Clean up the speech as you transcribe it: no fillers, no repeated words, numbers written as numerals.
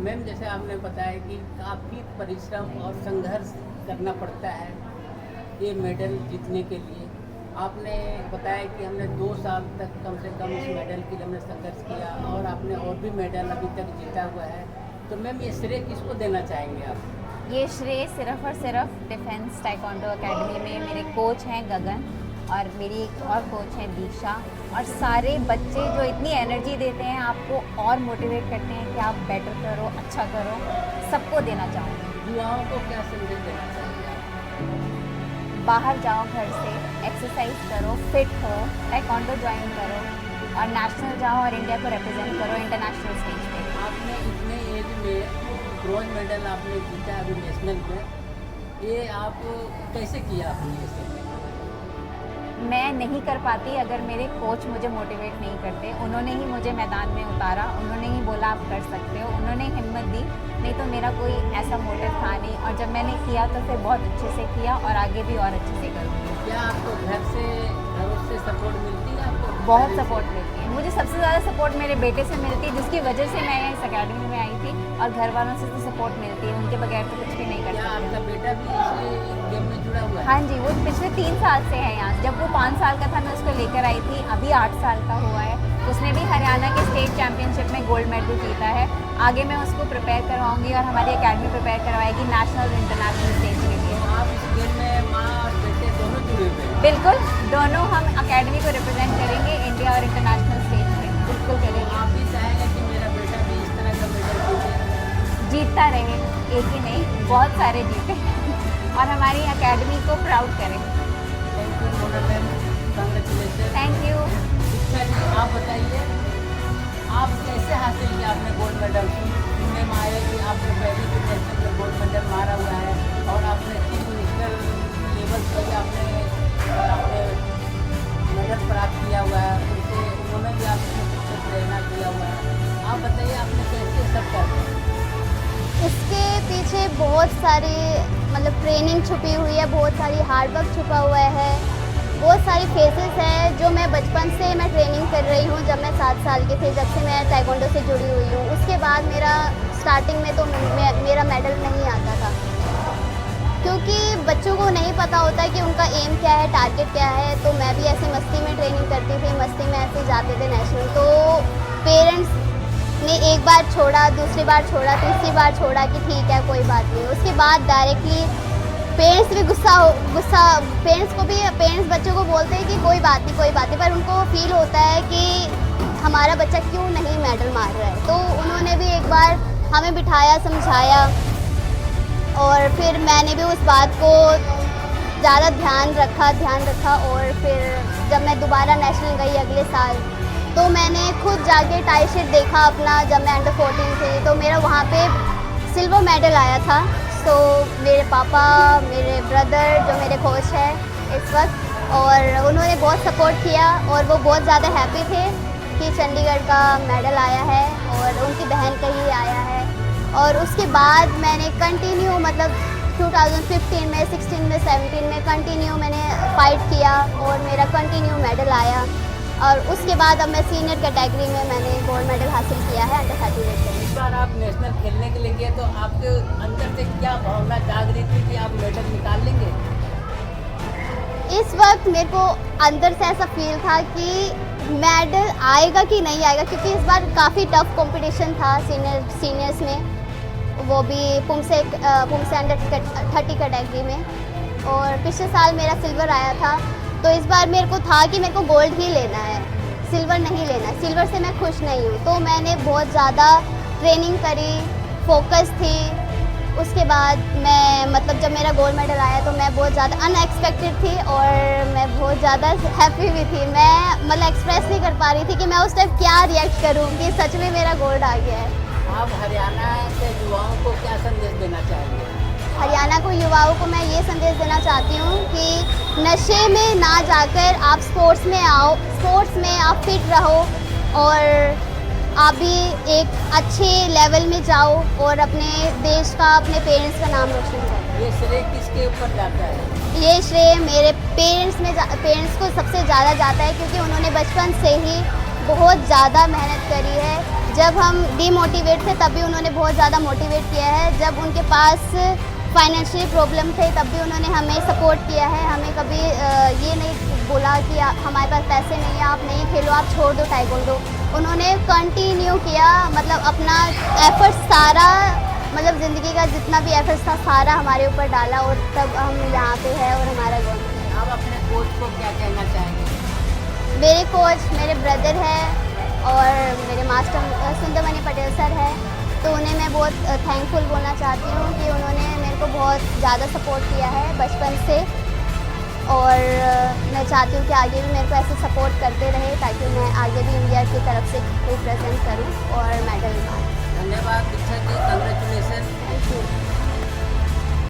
Ma'am जैसे आपने बताया कि काफ़ी परिश्रम और संघर्ष करना पड़ता है ये मेडल जीतने के लिए। आपने बताया कि हमने 2 साल तक कम से कम इस मेडल के लिए हमने संघर्ष किया और आपने और भी मेडल अभी तक जीता हुआ है। तो मैम ये श्रेय किसको देना चाहेंगे आप? ये श्रेय सिर्फ और सिर्फ डिफेंस टाइकोंडो एकेडमी में मेरे कोच हैं गगन, और मेरी एक और कोच है दीक्षा, और सारे बच्चे जो इतनी एनर्जी देते हैं आपको और मोटिवेट करते हैं कि आप बेटर करो, अच्छा करो, सबको देना चाहूँगी। युवाओं को क्या संदेश देना चाहेंगे आप? बाहर जाओ घर से, एक्सरसाइज करो, फिट हो, टाइकोंडो ज्वाइन करो और नेशनल जाओ और इंडिया को रिप्रेजेंट करो इंटरनेशनल स्टेज पे। आपने इतने एज में ब्रॉन्ज मेडल आपने जीता अभी नेशनल में, ये आप कैसे किया आपने ये सब? मैं नहीं कर पाती अगर मेरे कोच मुझे मोटिवेट नहीं करते। उन्होंने ही मुझे मैदान में उतारा, उन्होंने ही बोला आप कर सकते हो, उन्होंने हिम्मत दी, नहीं तो मेरा कोई ऐसा मोटिव था नहीं। और जब मैंने किया तो फिर बहुत अच्छे से किया और आगे भी और अच्छे से करूँगी। क्या आपको घरों से सपोर्ट मिलती है आपको? बहुत सपोर्ट मिलती है मुझे, सबसे ज़्यादा सपोर्ट मेरे बेटे से मिलती है, जिसकी वजह से मैं इस अकेडमी में आई थी, और घर वालों से तो सपोर्ट मिलती है, उनके बगैर तो कुछ भी नहीं कर क्या आपका सकते। बेटा भी इस गेम में जुड़ा हुआ है? हाँ जी, वो पिछले 3 साल से है यहाँ। जब वो 5 साल का था मैं उसको लेकर आई थी, अभी 8 साल का हुआ है। उसने भी हरियाणा के स्टेट चैम्पियनशिप में गोल्ड मेडल जीता है। आगे मैं उसको प्रिपेयर करवाऊंगी और हमारी एकेडमी प्रिपेयर करवाएगी नेशनल और इंटरनेशनल स्टेज के लिए। तो आप इस गेम में माँ और बेटे दोनों जुड़े हुए हैं? बिल्कुल, दोनों हम एकेडमी को रिप्रेजेंट करेंगे इंडिया और इंटरनेशनल स्टेज पे, बिल्कुल तो करेंगे। आप भी चाहेंगे कि मेरा बेटा भी इस तरह का मेडल जीते? जीतता रहे, एक ही नहीं, बहुत सारे जीते और हमारी एकेडमी को प्राउड करें। Thank you Mona ma'am, congratulation. Thank you. Diksha ji आप बताइए, आप कैसे हासिल किया आपने गोल्ड मेडल? सुनने में आया कि आपने पहले भी नेशनल में गोल्ड मेडल मारा हुआ है और आपने चीफ मिनिस्टर लेवल पर आपने मेडल प्राप्त किया हुआ है। उनसे उन्होंने भी आपको कुछ प्रेरणा दिया हुआ है। आप बताइए आपने कैसे सब कर? इसके पीछे बहुत सारी मतलब ट्रेनिंग छुपी हुई है, बहुत सारी हार्डवर्क छुपा हुआ है, बहुत सारी फेसेस हैं जो मैं बचपन से मैं ट्रेनिंग कर रही हूँ। जब मैं 7 साल की थी, जब से मैं टाइकोंडो से जुड़ी हुई हूँ, उसके बाद मेरा स्टार्टिंग में तो मेरा मेडल नहीं आता था, क्योंकि बच्चों को नहीं पता होता है कि उनका एम क्या है, टारगेट क्या है। तो मैं भी ऐसे मस्ती में ट्रेनिंग करती थी, मस्ती में ऐसे जाते थे नेशनल। तो पेरेंट्स ने एक बार छोड़ा, दूसरी बार छोड़ा, तीसरी बार छोड़ा कि ठीक है कोई बात नहीं। उसके बाद डायरेक्टली पेरेंट्स भी पेरेंट्स बच्चों को बोलते हैं कि कोई बात नहीं, पर उनको फील होता है कि हमारा बच्चा क्यों नहीं मेडल मार रहा है। तो उन्होंने भी एक बार हमें बिठाया, समझाया, और फिर मैंने भी उस बात को ज़्यादा ध्यान रखा। और फिर जब मैं दोबारा नेशनल गई अगले साल, तो मैंने खुद जाके टाई शीट देखा अपना, जब मैं अंडर 14 थी, तो मेरा वहाँ पे सिल्वर मेडल आया था। तो मेरे पापा, मेरे ब्रदर जो मेरे कोच है इस वक्त, और उन्होंने बहुत सपोर्ट किया और वो बहुत ज़्यादा हैप्पी थे कि चंडीगढ़ का मेडल आया है और उनकी बहन का ही आया है। और उसके बाद मैंने कंटिन्यू मतलब 2015 में, 16 में, 17 में कंटिन्यू मैंने फ़ाइट किया और मेरा कंटिन्यू मेडल आया। और उसके बाद अब मैं सीनियर कैटेगरी में मैंने गोल्ड मेडल हासिल किया है अंडर 30 वेट में। इस बार आप नेशनल खेलने के लिए गए तो आपके अंदर से क्या भावना जाग रही थी कि आप मेडल निकाल लेंगे? इस वक्त मेरे को अंदर से ऐसा फील था कि मेडल आएगा कि नहीं आएगा, क्योंकि इस बार काफ़ी टफ कंपटीशन था सीनियर्स में, वो भी पुमसे अंडर 30 कैटेगरी में। और पिछले साल मेरा सिल्वर आया था, तो इस बार मेरे को था कि मेरे को गोल्ड ही लेना है, सिल्वर नहीं लेना। सिल्वर से मैं खुश नहीं हूँ, तो मैंने बहुत ज़्यादा ट्रेनिंग करी, फोकस थी। उसके बाद मैं मतलब जब मेरा गोल्ड मेडल आया तो मैं बहुत ज़्यादा अनएक्सपेक्टेड थी और मैं बहुत ज़्यादा हैप्पी भी थी। मैं मतलब एक्सप्रेस नहीं कर पा रही थी कि मैं उस टाइम क्या रिएक्ट करूँ कि सच में मेरा गोल्ड आ गया है। आप हरियाणा के युवाओं को क्या संदेश देना चाहेंगे? हरियाणा को युवाओं को मैं ये संदेश देना चाहती हूँ कि नशे में ना जाकर आप स्पोर्ट्स में आओ, स्पोर्ट्स में आप फिट रहो और आप भी एक अच्छे लेवल में जाओ और अपने देश का, अपने पेरेंट्स का नाम रोशन करो। ये श्रेय किसके ऊपर जाता है? ये श्रेय मेरे पेरेंट्स को सबसे ज़्यादा जाता है, क्योंकि उन्होंने बचपन से ही बहुत ज़्यादा मेहनत करी है जब हम डीमोटिवेट थे तब भी उन्होंने बहुत ज़्यादा मोटिवेट किया है। जब उनके पास फाइनेंशियल प्रॉब्लम थे तब भी उन्होंने हमें सपोर्ट किया है। हमें कभी ये नहीं बोला कि हमारे पास पैसे नहीं है, आप नहीं खेलो, आप छोड़ दो ताइक्वांडो। उन्होंने कंटिन्यू किया, मतलब अपना एफर्ट सारा, मतलब ज़िंदगी का जितना भी एफर्ट था सारा हमारे ऊपर डाला और तब हम यहाँ पे है और हमारा गोल है। आप अपने कोच को क्या कहना चाहेंगे? मेरे कोच मेरे ब्रदर है और मेरे मास्टर सुंदरमणि पटेल सर है, तो उन्हें मैं बहुत थैंकफुल बोलना चाहती हूँ कि उन्होंने मेरे को बहुत ज़्यादा सपोर्ट किया है बचपन से। और मैं चाहती हूँ कि आगे भी मेरे को ऐसे सपोर्ट करते रहे ताकि मैं आगे भी इंडिया की तरफ से रिप्रेजेंट करूँ और मेडल पाऊँ। धन्यवाद Diksha ji, congratulation. Thank you.